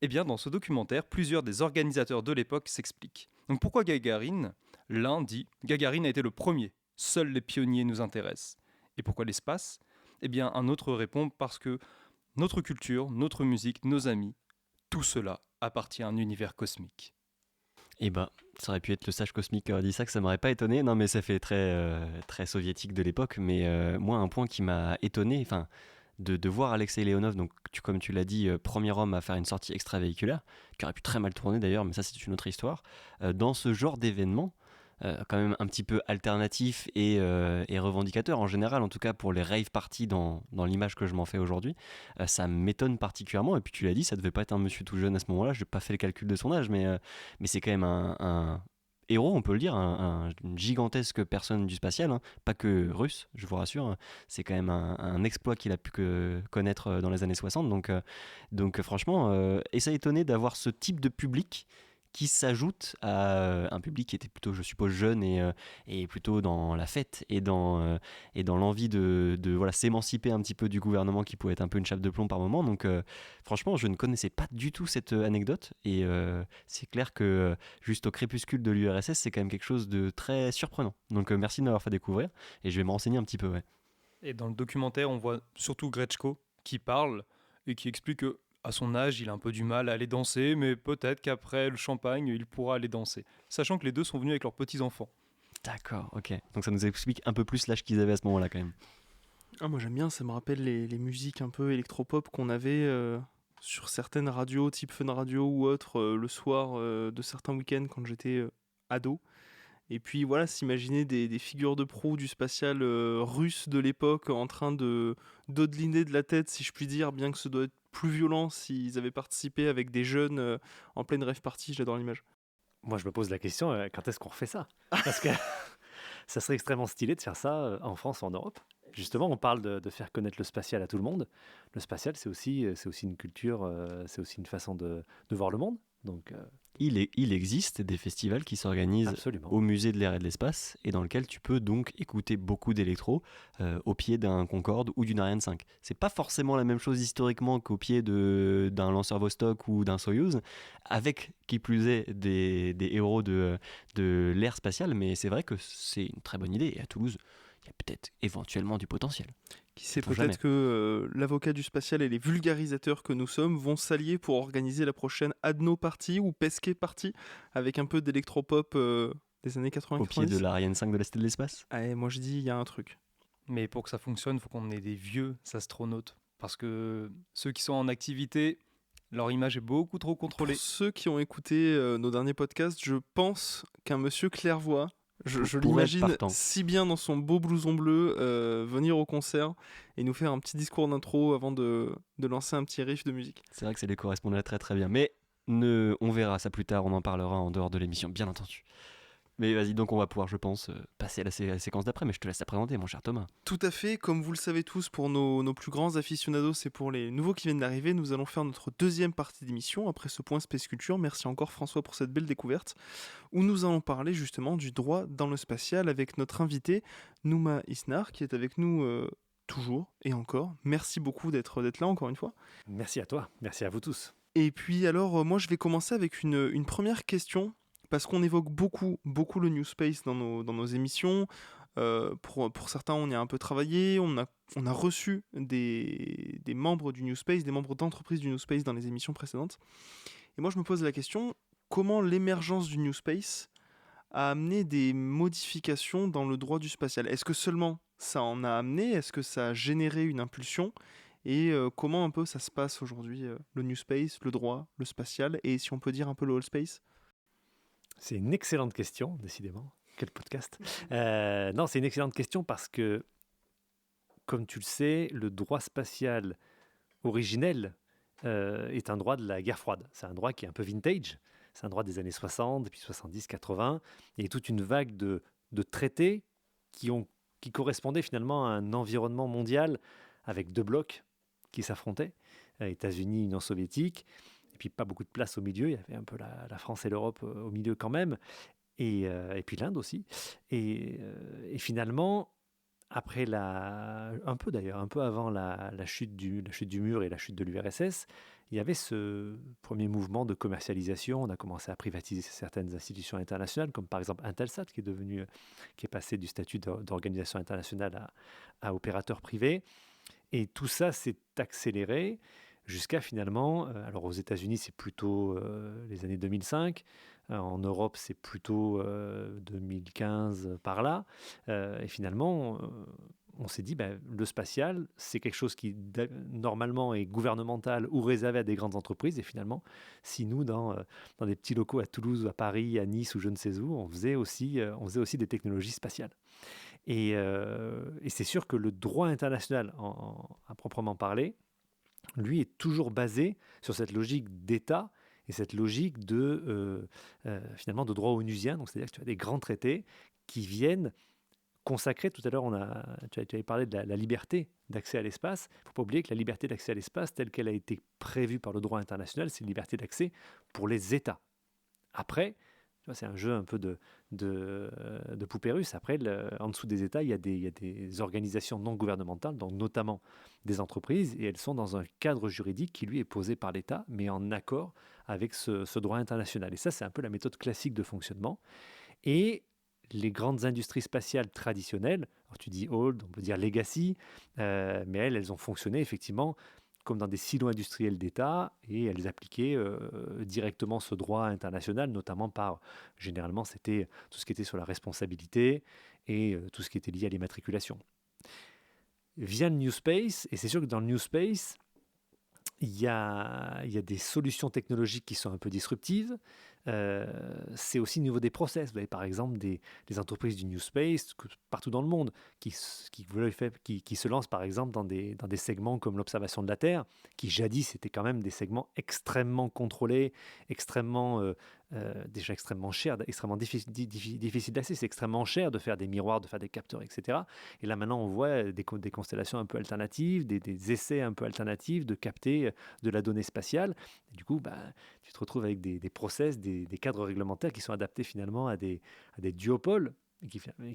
Speaker 3: et bien dans ce documentaire, plusieurs des organisateurs de l'époque s'expliquent. Donc pourquoi Gagarine? L'un dit « Gagarine a été le premier, seuls les pionniers nous intéressent ». Et pourquoi l'espace? Eh bien un autre répond parce que notre culture, notre musique, nos amis, tout cela appartient à un univers cosmique.
Speaker 2: Et bah, ça aurait pu être le sage cosmique qui aurait dit ça, que ça m'aurait pas étonné. Non, mais ça fait très soviétique de l'époque. Mais moi, un point qui m'a étonné, enfin, de voir Alexeï Leonov, donc comme tu l'as dit, premier homme à faire une sortie extravéhiculaire, qui aurait pu très mal tourner d'ailleurs, mais ça c'est une autre histoire. Dans ce genre d'événement, quand même un petit peu alternatif et revendicateur en général, en tout cas pour les rave parties dans l'image que je m'en fais aujourd'hui, ça m'étonne particulièrement. Et puis tu l'as dit, ça devait pas être un monsieur tout jeune à ce moment-là, je n'ai pas fait le calcul de son âge, mais c'est quand même un héros, on peut le dire, une gigantesque personne du spatial, hein, pas que russe, je vous rassure, hein. C'est quand même un exploit qu'il a pu connaître dans les années 60, donc franchement, et ça étonné d'avoir ce type de public qui s'ajoute à un public qui était plutôt, je suppose, jeune et plutôt dans la fête et dans l'envie de voilà, s'émanciper un petit peu du gouvernement qui pouvait être un peu une chape de plomb par moment. Donc franchement, je ne connaissais pas du tout cette anecdote et c'est clair que juste au crépuscule de l'URSS, c'est quand même quelque chose de très surprenant. Donc merci de m'avoir fait découvrir et je vais me renseigner un petit peu. Ouais.
Speaker 3: Et dans le documentaire, on voit surtout Gretschko qui parle et qui explique que à son âge, il a un peu du mal à aller danser, mais peut-être qu'après le champagne, il pourra aller danser. Sachant que les deux sont venus avec leurs petits-enfants.
Speaker 2: D'accord, ok. Donc ça nous explique un peu plus l'âge qu'ils avaient à ce moment-là quand même.
Speaker 1: Ah, moi j'aime bien, ça me rappelle les musiques un peu électropop qu'on avait sur certaines radios, type Fun Radio ou autre, le soir de certains week-ends quand j'étais ado. Et puis voilà, s'imaginer des figures de proue du spatial russe de l'époque en train de dodeliner de la tête, si je puis dire, bien que ce doit être plus violent s'ils avaient participé avec des jeunes en pleine rave party, j'adore l'image.
Speaker 4: Moi, je me pose la question, quand est-ce qu'on refait ça? Parce que ça serait extrêmement stylé de faire ça en France ou en Europe. Justement, on parle de faire connaître le spatial à tout le monde. Le spatial, c'est aussi une culture, c'est aussi une façon de voir le monde. Donc,
Speaker 2: Il existe des festivals qui s'organisent
Speaker 4: absolument.
Speaker 2: au musée de l'air et de l'espace et dans lequel tu peux donc écouter beaucoup d'électro au pied d'un Concorde ou d'une Ariane 5. C'est pas forcément la même chose historiquement qu'au pied d'un lanceur Vostok ou d'un Soyouz, avec qui plus est des héros de l'ère spatiale, mais c'est vrai que c'est une très bonne idée et à Toulouse, il y a peut-être éventuellement du potentiel.
Speaker 1: Qui sait,
Speaker 2: Sait-on jamais.
Speaker 1: peut-être que l'avocat du spatial et les vulgarisateurs que nous sommes vont s'allier pour organiser la prochaine Adno Party ou Pesquet Party avec un peu d'électropop des années
Speaker 2: Au pied de
Speaker 1: 80-90.
Speaker 2: l'Ariane 5 de la Cité de l'Espace.
Speaker 1: Ah, et moi je dis, il y a un truc.
Speaker 3: Mais pour que ça fonctionne, il faut qu'on ait des vieux astronautes. Parce que ceux qui sont en activité, leur image est beaucoup trop
Speaker 1: Pour
Speaker 3: contrôlée.
Speaker 1: ceux qui ont écouté nos derniers podcasts, je pense qu'un monsieur clairvoyant, je
Speaker 2: Pourrait être
Speaker 1: l'imagine
Speaker 2: partant.
Speaker 1: si bien dans son beau blouson bleu venir au concert et nous faire un petit discours d'intro avant de lancer un petit riff de musique.
Speaker 2: C'est vrai que ça les correspondrait très très bien. Mais on verra ça plus tard, on en parlera en dehors de l'émission, bien entendu. Mais vas-y, donc on va pouvoir, je pense, passer à la séquence d'après, mais je te laisse la présenter, mon cher Thomas.
Speaker 1: Tout à fait, comme vous le savez tous, pour nos plus grands aficionados et pour les nouveaux qui viennent d'arriver, nous allons faire notre deuxième partie d'émission après ce point Space Culture. Merci encore François pour cette belle découverte, où nous allons parler justement du droit dans le spatial avec notre invité Nouma Isnar qui est avec nous toujours et encore. Merci beaucoup d'être là encore une fois.
Speaker 4: Merci à toi, merci à vous tous.
Speaker 1: Et puis alors, moi je vais commencer avec une première question, parce qu'on évoque beaucoup le New Space dans nos émissions. Pour certains, on y a un peu travaillé, on a reçu des membres du New Space, des membres d'entreprises du New Space dans les émissions précédentes. Et moi je me pose la question, comment l'émergence du New Space a amené des modifications dans le droit du spatial? Est-ce que seulement ça en a amené? Est-ce que ça a généré une impulsion? Et comment un peu ça se passe aujourd'hui, le New Space, le droit, le spatial, et si on peut dire un peu le All Space?
Speaker 4: C'est une excellente question, décidément. Quel podcast. Non, c'est une excellente question parce que, comme tu le sais, le droit spatial originel est un droit de la guerre froide. C'est un droit qui est un peu vintage. C'est un droit des années 60, puis 70, 80. Il y a toute une vague de traités qui correspondaient finalement à un environnement mondial avec deux blocs qui s'affrontaient, États-Unis, Union soviétique, et puis pas beaucoup de place au milieu. Il y avait un peu la France et l'Europe au milieu quand même, et puis l'Inde aussi. Et finalement, après un peu avant la chute du mur et la chute de l'URSS, il y avait ce premier mouvement de commercialisation. On a commencé à privatiser certaines institutions internationales, comme par exemple Intelsat, qui est passé du statut d'organisation internationale à opérateur privé. Et tout ça s'est accéléré jusqu'à finalement, alors aux États-Unis c'est plutôt les années 2005, en Europe c'est plutôt 2015 par là, et finalement on s'est dit le spatial c'est quelque chose qui normalement est gouvernemental ou réservé à des grandes entreprises, et finalement si nous dans des petits locaux à Toulouse, à Paris, à Nice ou je ne sais où, on faisait aussi des technologies spatiales. Et c'est sûr que le droit international, à proprement parler, lui est toujours basé sur cette logique d'État et cette logique finalement de droit onusien. Donc, c'est-à-dire que tu as des grands traités qui viennent consacrer. Tout à l'heure, tu avais parlé de la liberté d'accès à l'espace. Il ne faut pas oublier que la liberté d'accès à l'espace, telle qu'elle a été prévue par le droit international, c'est une liberté d'accès pour les États. Après, tu vois, c'est un jeu un peu de poupée russe. Après, en dessous des États, il y a des organisations non gouvernementales, donc notamment des entreprises, et elles sont dans un cadre juridique qui, lui, est posé par l'État, mais en accord avec ce droit international. Et ça, c'est un peu la méthode classique de fonctionnement. Et les grandes industries spatiales traditionnelles, alors tu dis old, on peut dire legacy, mais elles ont fonctionné effectivement comme dans des silos industriels d'État, et elles appliquaient directement ce droit international, notamment généralement, c'était tout ce qui était sur la responsabilité et tout ce qui était lié à l'immatriculation. vient le New Space, et c'est sûr que dans le New Space, il y a des solutions technologiques qui sont un peu disruptives. C'est aussi au niveau des process. Vous avez par exemple des entreprises du New Space partout dans le monde qui se lancent par exemple dans des segments comme l'observation de la Terre, qui jadis étaient quand même des segments extrêmement contrôlés, déjà extrêmement chers, extrêmement difficiles d'accès. C'est extrêmement cher de faire des miroirs, de faire des capteurs, etc. Et là maintenant on voit des constellations un peu alternatives, des essais un peu alternatifs de capter de la donnée spatiale. Et du coup, tu te retrouves avec des process, des cadres réglementaires qui sont adaptés finalement à des duopoles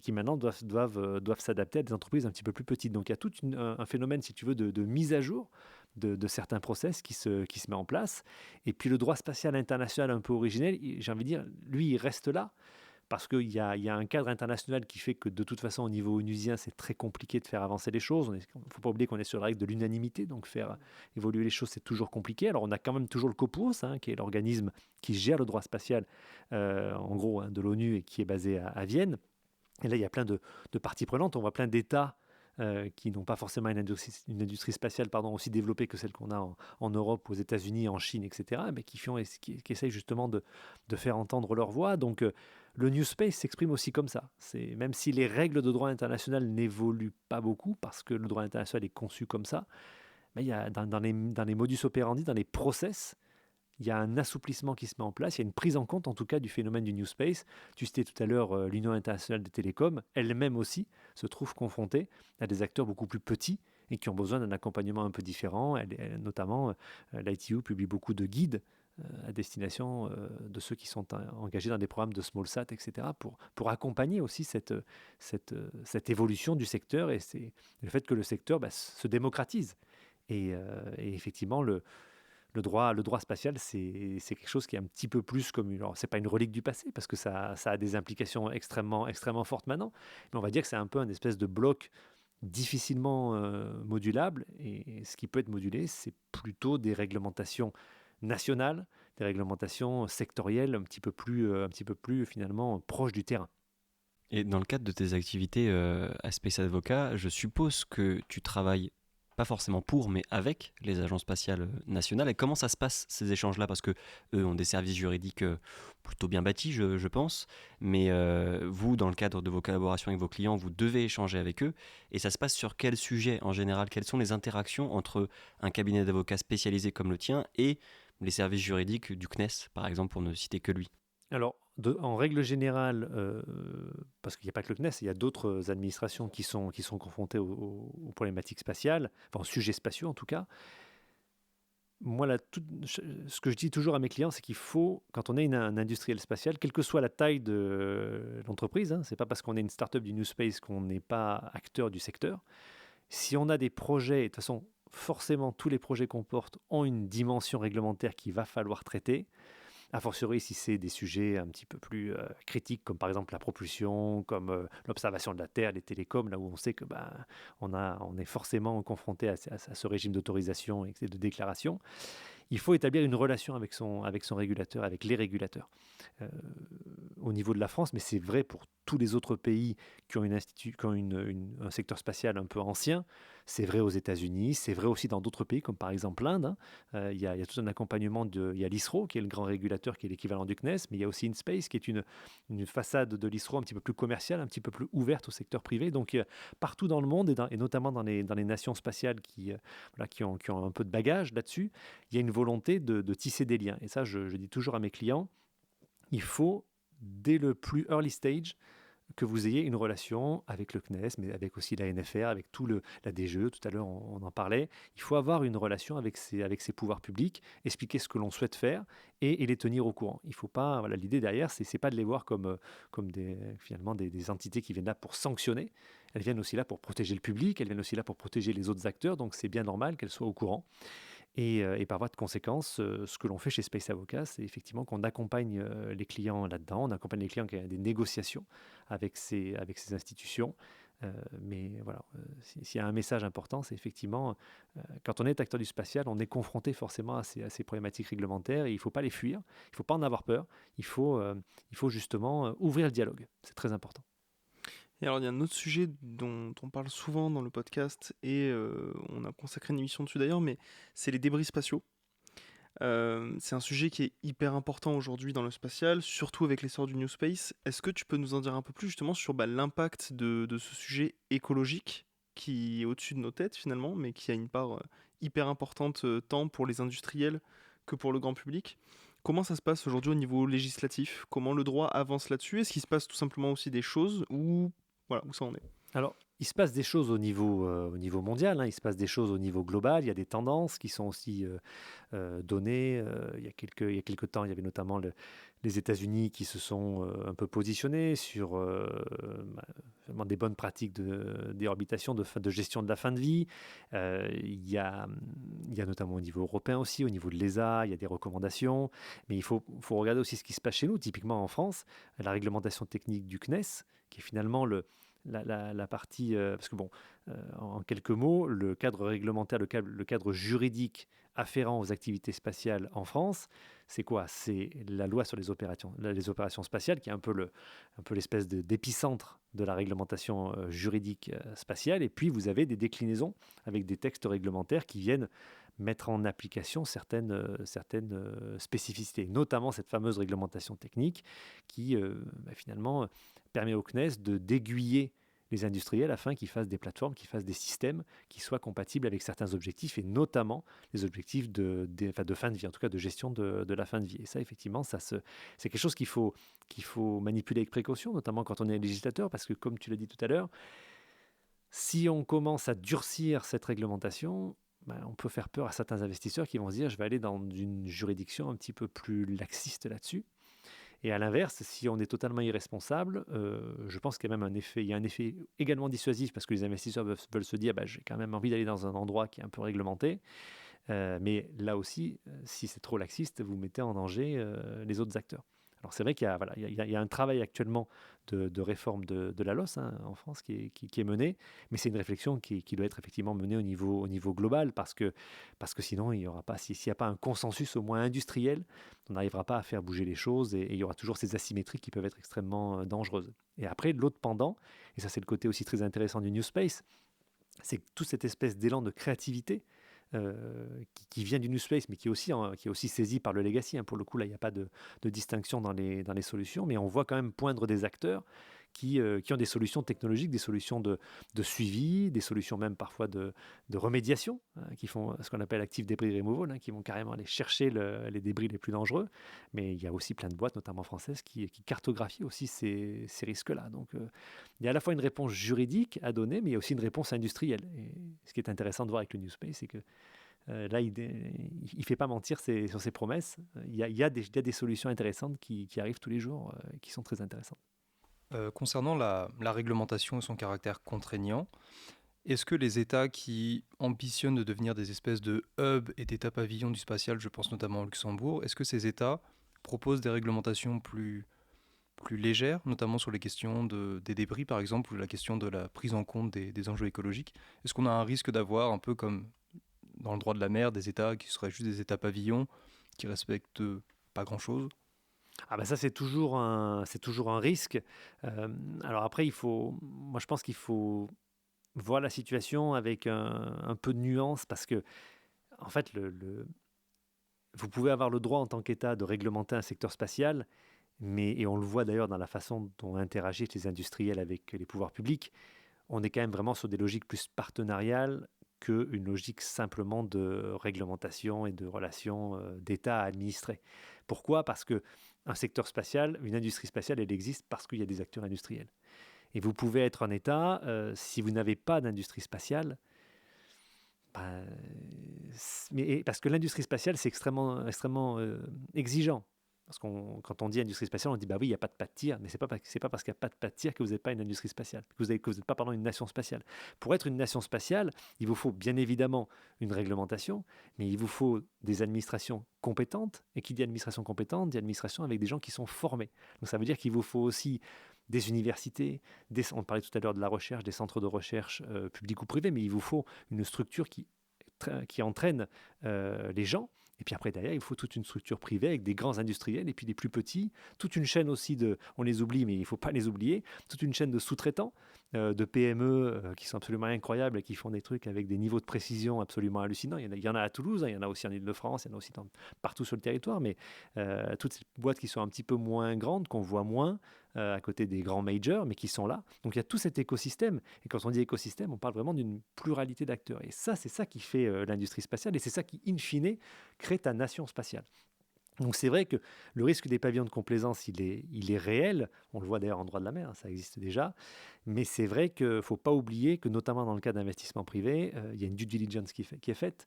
Speaker 4: qui maintenant doivent s'adapter à des entreprises un petit peu plus petites. Donc il y a tout un phénomène, si tu veux, de mise à jour de certains process qui se met en place. Et puis le droit spatial international un peu originel, j'ai envie de dire, lui, il reste là, parce qu'il y a un cadre international qui fait que de toute façon, au niveau onusien, c'est très compliqué de faire avancer les choses. Il ne faut pas oublier qu'on est sur la règle de l'unanimité, donc faire évoluer les choses, c'est toujours compliqué. Alors on a quand même toujours le COPUOS, qui est l'organisme qui gère le droit spatial, en gros, de l'ONU, et qui est basé à Vienne. Et là, il y a plein de parties prenantes. On voit plein d'États qui n'ont pas forcément une industrie spatiale aussi développée que celle qu'on a en Europe, aux États-Unis, en Chine, etc., mais qui essayent justement de faire entendre leur voix. Donc, le New Space s'exprime aussi comme ça. Même si les règles de droit international n'évoluent pas beaucoup, parce que le droit international est conçu comme ça, mais il y a dans les modus operandi, dans les process, il y a un assouplissement qui se met en place, il y a une prise en compte en tout cas du phénomène du New Space. Tu citais tout à l'heure l'Union internationale des télécoms, elle-même aussi se trouve confrontée à des acteurs beaucoup plus petits et qui ont besoin d'un accompagnement un peu différent. Notamment, l'ITU publie beaucoup de guides à destination de ceux qui sont engagés dans des programmes de small sat, etc., pour accompagner aussi cette évolution du secteur, et c'est le fait que le secteur se démocratise. Et effectivement, le droit spatial, c'est quelque chose qui est un petit peu plus comme alors c'est pas une relique du passé, parce que ça a des implications extrêmement fortes maintenant, mais on va dire que c'est un peu un espèce de bloc difficilement modulable, et ce qui peut être modulé, c'est plutôt des réglementations nationales, des réglementations sectorielles un petit peu plus finalement proches du terrain.
Speaker 2: Et dans le cadre de tes activités à Space Advocat, je suppose que tu travailles pas forcément pour, mais avec les agences spatiales nationales. Et comment ça se passe, ces échanges-là? Parce que eux ont des services juridiques plutôt bien bâtis, je pense. Mais vous, dans le cadre de vos collaborations avec vos clients, vous devez échanger avec eux. Et ça se passe sur quel sujet en général? Quelles sont les interactions entre un cabinet d'avocats spécialisé comme le tien et les services juridiques du CNES, par exemple, pour ne citer que lui?
Speaker 4: Alors, en règle générale, parce qu'il n'y a pas que le CNES, il y a d'autres administrations qui sont confrontées aux problématiques spatiales, enfin aux sujets spatiaux en tout cas. Moi, ce que je dis toujours à mes clients, c'est qu'il faut, quand on est un industriel spatial, quelle que soit la taille de l'entreprise, c'est pas parce qu'on est une start-up du New Space qu'on n'est pas acteur du secteur. Si on a des projets, et de toute façon, forcément, tous les projets qu'on porte ont une dimension réglementaire qu'il va falloir traiter. A fortiori, si c'est des sujets un petit peu plus critiques, comme par exemple la propulsion, comme l'observation de la Terre, les télécoms, là où on sait que on est forcément confronté à ce régime d'autorisation et de déclaration, il faut établir une relation avec son régulateur, avec les régulateurs. Au niveau de la France, mais c'est vrai pour tous les autres pays qui ont un secteur spatial un peu ancien. C'est vrai aux États-Unis, c'est vrai aussi dans d'autres pays, comme par exemple l'Inde. Il y a tout un accompagnement il y a l'ISRO, qui est le grand régulateur, qui est l'équivalent du CNES, mais il y a aussi InSpace, qui est une façade de l'ISRO un petit peu plus commerciale, un petit peu plus ouverte au secteur privé. Donc, partout dans le monde, et notamment dans les nations spatiales qui ont un peu de bagage là-dessus, il y a une volonté de tisser des liens. Et ça, je dis toujours à mes clients, il faut, dès le plus early stage, que vous ayez une relation avec le CNES, mais avec aussi la NFR, avec la DGE, tout à l'heure on en parlait. Il faut avoir une relation avec ces pouvoirs publics, expliquer ce que l'on souhaite faire et les tenir au courant. Il faut pas, l'idée derrière, c'est pas de les voir comme finalement des entités qui viennent là pour sanctionner. Elles viennent aussi là pour protéger le public, elles viennent aussi là pour protéger les autres acteurs, donc c'est bien normal qu'elles soient au courant. Et par voie de conséquence, ce que l'on fait chez Space Avocat, c'est effectivement qu'on accompagne les clients là-dedans, on accompagne les clients qui ont des négociations avec ces institutions. Mais voilà, s'il y a un message important, c'est effectivement, quand on est acteur du spatial, on est confronté forcément à ces problématiques réglementaires, et il ne faut pas les fuir, il ne faut pas en avoir peur, il faut justement ouvrir le dialogue, c'est très important.
Speaker 1: Et alors, il y a un autre sujet dont on parle souvent dans le podcast, et on a consacré une émission dessus d'ailleurs, mais c'est les débris spatiaux. C'est un sujet qui est hyper important aujourd'hui dans le spatial, surtout avec l'essor du New Space. Est-ce que tu peux nous en dire un peu plus justement sur l'impact de ce sujet écologique qui est au-dessus de nos têtes finalement, mais qui a une part hyper importante tant pour les industriels que pour le grand public? Comment ça se passe aujourd'hui au niveau législatif? Comment le droit avance là-dessus? Est-ce qu'il se passe tout simplement aussi des choses ou voilà, où ça en est?
Speaker 4: Alors, il se passe des choses au niveau mondial, hein, il se passe des choses au niveau global, il y a des tendances qui sont aussi données. Il y a quelques temps, il y avait notamment les États-Unis qui se sont un peu positionnés sur vraiment des bonnes pratiques de déorbitation, de gestion de la fin de vie. Il y a notamment au niveau européen aussi, au niveau de l'ESA, il y a des recommandations. Mais il faut regarder aussi ce qui se passe chez nous, typiquement en France, la réglementation technique du CNES, qui est finalement la partie, parce que bon, en quelques mots, le cadre réglementaire, le cadre juridique afférent aux activités spatiales en France, c'est quoi? C'est la loi sur les opérations spatiales, qui est un peu l'espèce d'épicentre de la réglementation juridique spatiale. Et puis, vous avez des déclinaisons avec des textes réglementaires qui viennent mettre en application certaines spécificités, notamment cette fameuse réglementation technique qui, finalement, permet au CNES d'aiguiller les industriels afin qu'ils fassent des plateformes, qu'ils fassent des systèmes qui soient compatibles avec certains objectifs, et notamment les objectifs de fin de vie, en tout cas de gestion de la fin de vie. Et ça, effectivement, c'est quelque chose qu'il faut manipuler avec précaution, notamment quand on est législateur, parce que, comme tu l'as dit tout à l'heure, si on commence à durcir cette réglementation, on peut faire peur à certains investisseurs qui vont se dire « je vais aller dans une juridiction un petit peu plus laxiste là-dessus ». Et à l'inverse, si on est totalement irresponsable, je pense qu'il y a même il y a un effet également dissuasif, parce que les investisseurs veulent se dire j'ai quand même envie d'aller dans un endroit qui est un peu réglementé. Mais là aussi, si c'est trop laxiste, vous mettez en danger les autres acteurs. Alors c'est vrai qu'il y a un travail actuellement de réforme de la LOS en France qui est mené, mais c'est une réflexion qui doit être effectivement menée au niveau global, parce que sinon, il y aura pas, s'il n'y a pas un consensus au moins industriel, on n'arrivera pas à faire bouger les choses, et il y aura toujours ces asymétries qui peuvent être extrêmement dangereuses. Et après, l'autre pendant, et ça c'est le côté aussi très intéressant du New Space, c'est toute cette espèce d'élan de créativité qui vient du New Space, mais qui est aussi saisi par le Legacy. Pour le coup, là, il n'y a pas de distinction dans les solutions, mais on voit quand même poindre des acteurs qui ont des solutions technologiques, des solutions de suivi, des solutions même parfois de remédiation, qui font ce qu'on appelle active debris removal, qui vont carrément aller chercher les débris les plus dangereux. Mais il y a aussi plein de boîtes, notamment françaises, qui cartographient aussi ces risques-là. Donc, il y a à la fois une réponse juridique à donner, mais il y a aussi une réponse industrielle. Et ce qui est intéressant de voir avec le New Space, c'est que là, il ne fait pas mentir sur ses promesses. Il y a des solutions intéressantes qui arrivent tous les jours, qui sont très intéressantes.
Speaker 3: Concernant la réglementation et son caractère contraignant, est-ce que les États qui ambitionnent de devenir des espèces de hubs et d'États pavillons du spatial, je pense notamment au Luxembourg, est-ce que ces États proposent des réglementations plus légères, notamment sur les questions des débris par exemple, ou la question de la prise en compte des enjeux écologiques? Est-ce qu'on a un risque d'avoir, un peu comme dans le droit de la mer, des États qui seraient juste des États pavillons, qui respectent pas grand-chose?
Speaker 4: Ça c'est toujours un risque. Alors après, moi je pense qu'il faut voir la situation avec un peu de nuance, parce que en fait, vous pouvez avoir le droit en tant qu'État de réglementer un secteur spatial, et on le voit d'ailleurs dans la façon dont interagissent les industriels avec les pouvoirs publics. On est quand même vraiment sur des logiques plus partenariales qu'une logique simplement de réglementation et de relations d'État à administrer. Pourquoi? Parce que un secteur spatial, une industrie spatiale, elle existe parce qu'il y a des acteurs industriels. Et vous pouvez être un État, si vous n'avez pas d'industrie spatiale, parce que l'industrie spatiale, c'est extrêmement exigeant. Parce quand on dit industrie spatiale, on dit oui, il n'y a pas de pas de tir, mais c'est pas parce qu'il n'y a pas de pas de tir que vous n'êtes pas une industrie spatiale, que vous n'êtes pas une nation spatiale. Pour être une nation spatiale, il vous faut bien évidemment une réglementation, mais il vous faut des administrations compétentes, et qui dit administration compétente, dit administration avec des gens qui sont formés. Donc ça veut dire qu'il vous faut aussi des universités, on parlait tout à l'heure de la recherche, des centres de recherche publics ou privés, mais il vous faut une structure qui entraîne les gens Et puis après, derrière, il faut toute une structure privée avec des grands industriels et puis des plus petits, toute une chaîne aussi on les oublie, mais il ne faut pas les oublier, toute une chaîne de sous-traitants, de PME qui sont absolument incroyables et qui font des trucs avec des niveaux de précision absolument hallucinants. Il y en a à Toulouse, hein, il y en a aussi en Île-de-France, il y en a aussi partout sur le territoire, mais toutes ces boîtes qui sont un petit peu moins grandes, qu'on voit moins, à côté des grands majors, mais qui sont là. Donc il y a tout cet écosystème. Et quand on dit écosystème, on parle vraiment d'une pluralité d'acteurs. Et ça, c'est ça qui fait l'industrie spatiale et c'est ça qui, in fine, crée ta nation spatiale. Donc c'est vrai que le risque des pavillons de complaisance, il est réel. On le voit d'ailleurs en droit de la mer, hein, ça existe déjà. Mais c'est vrai qu'il ne faut pas oublier que notamment dans le cas d'investissement privé, il y a une due diligence qui est faite.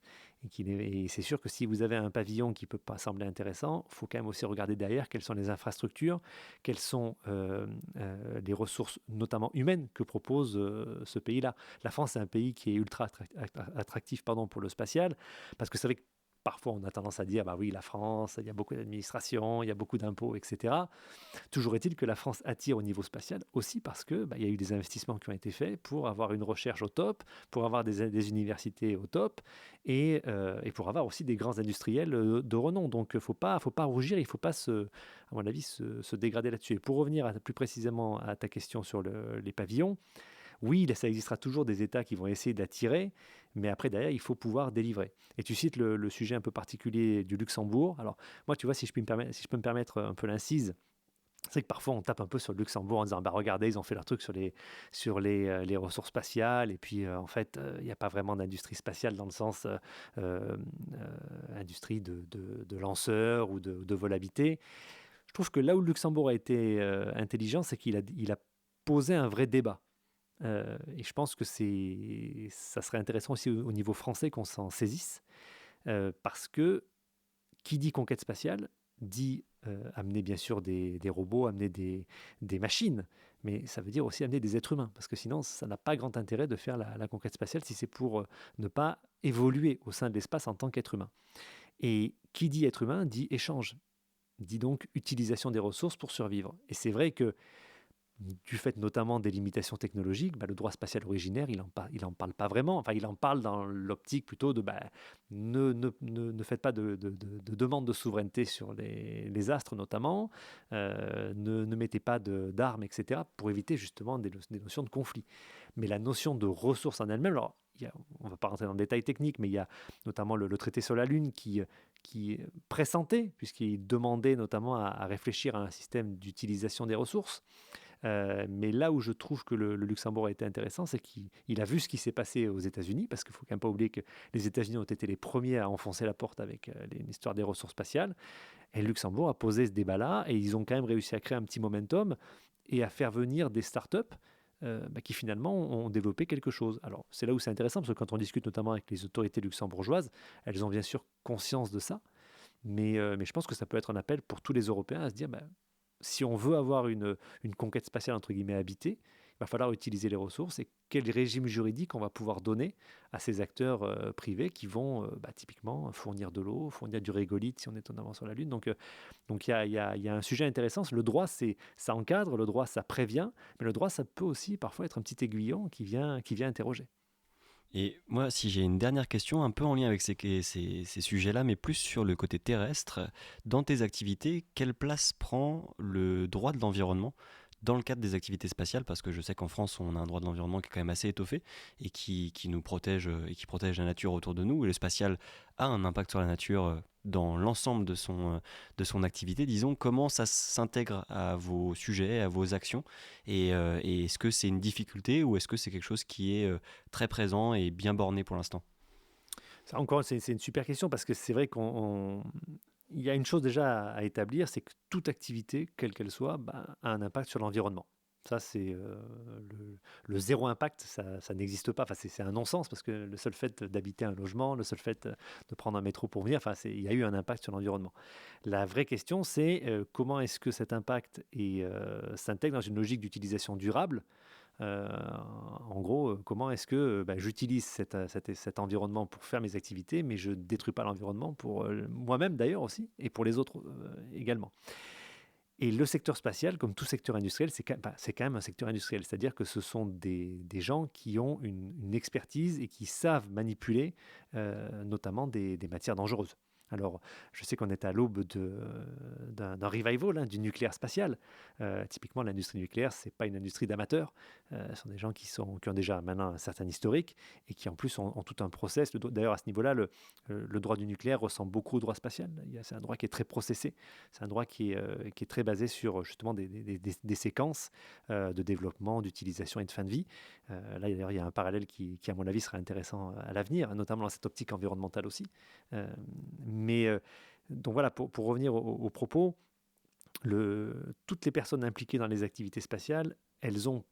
Speaker 4: Et c'est sûr que si vous avez un pavillon qui ne peut pas sembler intéressant, il faut quand même aussi regarder derrière quelles sont les infrastructures, quelles sont les ressources, notamment humaines, que propose ce pays-là. La France, c'est un pays qui est ultra attractif pour le spatial, parce que c'est vrai que parfois, on a tendance à dire, bah oui, la France, il y a beaucoup d'administration, il y a beaucoup d'impôts, etc. Toujours est-il que la France attire au niveau spatial aussi parce que il y a eu des investissements qui ont été faits pour avoir une recherche au top, pour avoir des universités au top et pour avoir aussi des grands industriels de renom. Donc, il ne faut pas rougir, il ne faut pas, à mon avis, se dégrader là-dessus. Et pour revenir plus précisément à ta question sur les pavillons, oui, ça existera toujours des États qui vont essayer d'attirer, mais après, derrière, il faut pouvoir délivrer. Et tu cites le sujet un peu particulier du Luxembourg. Alors, moi, tu vois, si je peux me permettre un peu l'incise, c'est vrai que parfois, on tape un peu sur le Luxembourg en disant, bah, regardez, ils ont fait leur truc sur les ressources spatiales, et puis, en fait, il n'y a pas vraiment d'industrie spatiale dans le sens industrie de lanceurs ou de vol habité. Je trouve que là où le Luxembourg a été intelligent, c'est qu'il a posé un vrai débat. Et je pense que ça serait intéressant aussi au niveau français qu'on s'en saisisse, parce que qui dit conquête spatiale dit amener bien sûr des robots, amener des machines, mais ça veut dire aussi amener des êtres humains, parce que sinon ça n'a pas grand intérêt de faire la conquête spatiale si c'est pour ne pas évoluer au sein de l'espace en tant qu'être humain. Et qui dit être humain dit échange, dit donc utilisation des ressources pour survivre. Et c'est vrai que du fait notamment des limitations technologiques, le droit spatial originaire, il en parle pas vraiment. Enfin, il en parle dans l'optique plutôt de ne faites pas de demande de souveraineté sur les astres notamment, ne mettez pas d'armes, etc., pour éviter justement des notions de conflit. Mais la notion de ressources en elle-même, alors, on ne va pas rentrer dans le détail technique, mais il y a notamment le traité sur la Lune qui pressentait, puisqu'il demandait notamment à réfléchir à un système d'utilisation des ressources. Mais là où je trouve que le Luxembourg a été intéressant, c'est qu'il a vu ce qui s'est passé aux États-Unis, parce qu'il ne faut quand même pas oublier que les États-Unis ont été les premiers à enfoncer la porte avec l'histoire des ressources spatiales. Et le Luxembourg a posé ce débat-là, et ils ont quand même réussi à créer un petit momentum et à faire venir des startups qui finalement ont développé quelque chose. Alors c'est là où c'est intéressant, parce que quand on discute notamment avec les autorités luxembourgeoises, elles ont bien sûr conscience de ça, mais je pense que ça peut être un appel pour tous les Européens à se dire, si on veut avoir une conquête spatiale entre guillemets habitée, il va falloir utiliser les ressources et quel régime juridique on va pouvoir donner à ces acteurs privés qui vont typiquement fournir de l'eau, fournir du régolithe si on est en avant sur la Lune. Donc il y a un sujet intéressant. Le droit, ça encadre, le droit, ça prévient, mais le droit, ça peut aussi parfois être un petit aiguillon qui vient interroger.
Speaker 2: Et moi, si j'ai une dernière question, un peu en lien avec ces sujets-là, mais plus sur le côté terrestre, dans tes activités, quelle place prend le droit de l'environnement dans le cadre des activités spatiales? Parce que je sais qu'en France, on a un droit de l'environnement qui est quand même assez étoffé et qui nous protège et qui protège la nature autour de nous. Et le spatial a un impact sur la nature dans l'ensemble de son activité, disons. Comment ça s'intègre à vos sujets, à vos actions, et est-ce que c'est une difficulté ou est-ce que c'est quelque chose qui est très présent et bien borné pour l'instant?
Speaker 4: Ça, encore, c'est une super question parce que c'est vrai il y a une chose déjà à établir, c'est que toute activité, quelle qu'elle soit, a un impact sur l'environnement. Ça, c'est le zéro impact, ça n'existe pas. Enfin, c'est un non-sens parce que le seul fait d'habiter un logement, le seul fait de prendre un métro pour venir, il y a eu un impact sur l'environnement. La vraie question, c'est comment est-ce que cet impact s'intègre dans une logique d'utilisation durable. En gros, comment est-ce que j'utilise cet environnement pour faire mes activités, mais je ne détruis pas l'environnement pour moi-même d'ailleurs aussi, et pour les autres également. Et le secteur spatial, comme tout secteur industriel, c'est quand même un secteur industriel. C'est-à-dire que ce sont des gens qui ont une expertise et qui savent manipuler notamment des matières dangereuses. Alors, je sais qu'on est à l'aube d'un revival du nucléaire spatial. Typiquement, l'industrie nucléaire, c'est pas une industrie d'amateurs. Ce sont des gens qui ont déjà maintenant un certain historique et qui en plus ont tout un process. D'ailleurs, à ce niveau-là, le droit du nucléaire ressemble beaucoup au droit spatial. C'est un droit qui est très processé. C'est un droit qui est très basé sur justement des séquences de développement, d'utilisation et de fin de vie. Là, d'ailleurs, il y a un parallèle qui, à mon avis, sera intéressant à l'avenir, notamment dans cette optique environnementale aussi. Donc voilà, pour revenir au propos, toutes les personnes impliquées dans les activités spatiales, elles ont,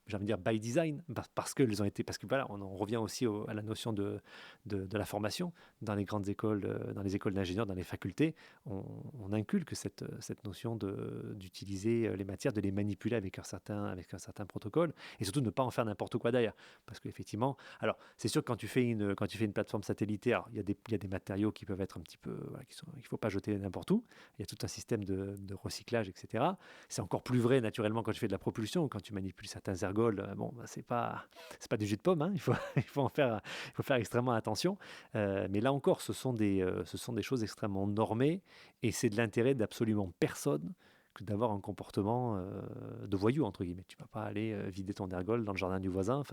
Speaker 4: j'ai envie de dire, by design, parce que voilà, on revient aussi à la notion de la formation. Dans les grandes écoles, dans les écoles d'ingénieurs, dans les facultés, on inculque cette notion d'utiliser les matières, de les manipuler avec un certain protocole, et surtout de ne pas en faire n'importe quoi derrière. Parce qu'effectivement, alors c'est sûr que quand tu fais une plateforme satellitaire, il y a des matériaux qui peuvent être un petit peu, voilà, qu'il ne faut pas jeter n'importe où. Il y a tout un système de recyclage, etc. C'est encore plus vrai naturellement quand tu fais de la propulsion, quand tu manipules certains ergols. C'est pas du jus de pomme, hein. Il faut faire extrêmement attention. Mais là encore, ce sont des choses extrêmement normées, et c'est de l'intérêt d'absolument personne que d'avoir un comportement de voyou, entre guillemets. Tu vas pas aller vider ton ergol dans le jardin du voisin,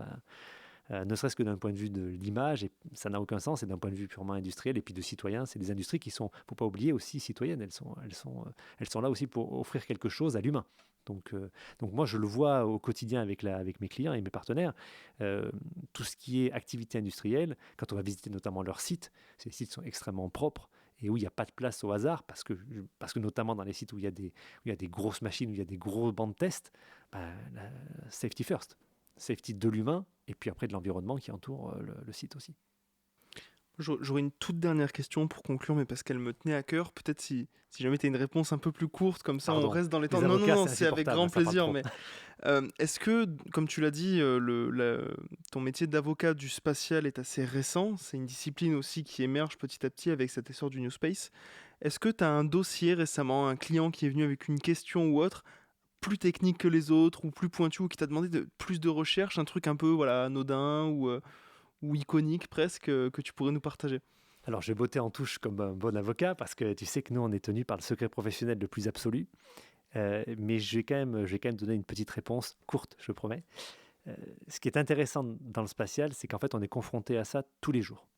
Speaker 4: ne serait-ce que d'un point de vue de l'image, et ça n'a aucun sens, et d'un point de vue purement industriel, et puis de citoyen. C'est des industries qui sont, faut pas oublier, aussi citoyennes. Elles sont là aussi pour offrir quelque chose à l'humain. Donc moi, je le vois au quotidien avec mes clients et mes partenaires. Tout ce qui est activité industrielle, quand on va visiter notamment leurs sites, ces sites sont extrêmement propres et où il n'y a pas de place au hasard, parce que notamment dans les sites où il y a des grosses machines, où il y a des gros bancs de test, safety first. Safety de l'humain et puis après de l'environnement qui entoure le site aussi.
Speaker 1: J'aurais une toute dernière question pour conclure, mais parce qu'elle me tenait à cœur. Peut-être si jamais tu as une réponse un peu plus courte, comme ça
Speaker 4: Pardon.
Speaker 1: on reste dans les temps.
Speaker 4: Les
Speaker 1: Non,
Speaker 4: avocats,
Speaker 1: c'est avec grand
Speaker 4: ça parle
Speaker 1: plaisir.
Speaker 4: trop.
Speaker 1: Mais est-ce que, comme tu l'as dit, ton métier d'avocat du spatial est assez récent? C'est une discipline aussi qui émerge petit à petit avec cet essor du New Space. Est-ce que tu as un dossier récemment, un client qui est venu avec une question ou autre, plus technique que les autres, ou plus pointu, ou qui t'a demandé plus de recherche, un truc un peu anodin ou iconique presque, que tu pourrais nous partager?
Speaker 4: Alors, je vais botter en touche comme un bon avocat, parce que tu sais que nous, on est tenu par le secret professionnel le plus absolu. Mais je vais quand même donner une petite réponse courte, je promets. Ce qui est intéressant dans le spatial, c'est qu'en fait, on est confronté à ça tous les jours.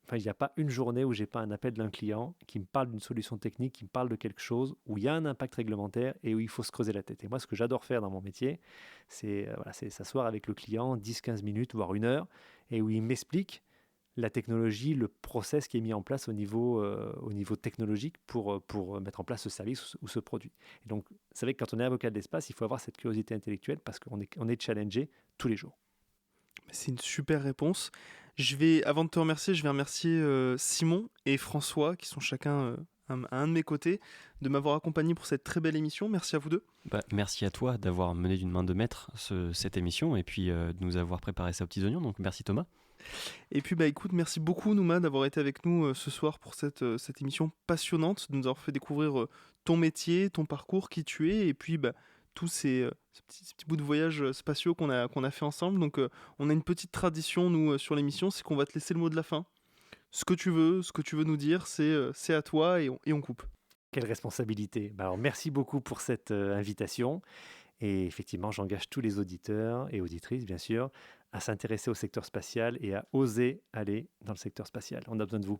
Speaker 4: Enfin, il n'y a pas une journée où j'ai pas un appel d'un client qui me parle d'une solution technique, qui me parle de quelque chose où il y a un impact réglementaire et où il faut se creuser la tête. Et moi, ce que j'adore faire dans mon métier, c'est s'asseoir avec le client 10-15 minutes, voire une heure, et où il m'explique la technologie, le process qui est mis en place au niveau technologique pour mettre en place ce service ou ce produit. Et donc, c'est vrai que quand on est avocat de l'espace, il faut avoir cette curiosité intellectuelle, parce qu'on est challengé tous les jours.
Speaker 1: C'est une super réponse. Avant de te remercier, je vais remercier Simon et François, qui sont chacun à un de mes côtés, de m'avoir accompagné pour cette très belle émission. Merci à vous deux.
Speaker 2: Merci à toi d'avoir mené d'une main de maître cette émission, et puis de nous avoir préparé ça aux petits oignons. Donc merci Thomas.
Speaker 1: Et puis écoute, merci beaucoup Nouma d'avoir été avec nous ce soir pour cette émission passionnante, de nous avoir fait découvrir ton métier, ton parcours, qui tu es, et puis tous ces petits bouts de voyage spatiaux qu'on a fait ensemble. Donc on a une petite tradition, nous, sur l'émission, c'est qu'on va te laisser le mot de la fin. Ce que tu veux nous dire, c'est à toi, et on coupe.
Speaker 4: Quelle responsabilité. Alors, merci beaucoup pour cette invitation. Et effectivement, j'engage tous les auditeurs et auditrices, bien sûr, à s'intéresser au secteur spatial et à oser aller dans le secteur spatial. On a besoin de vous.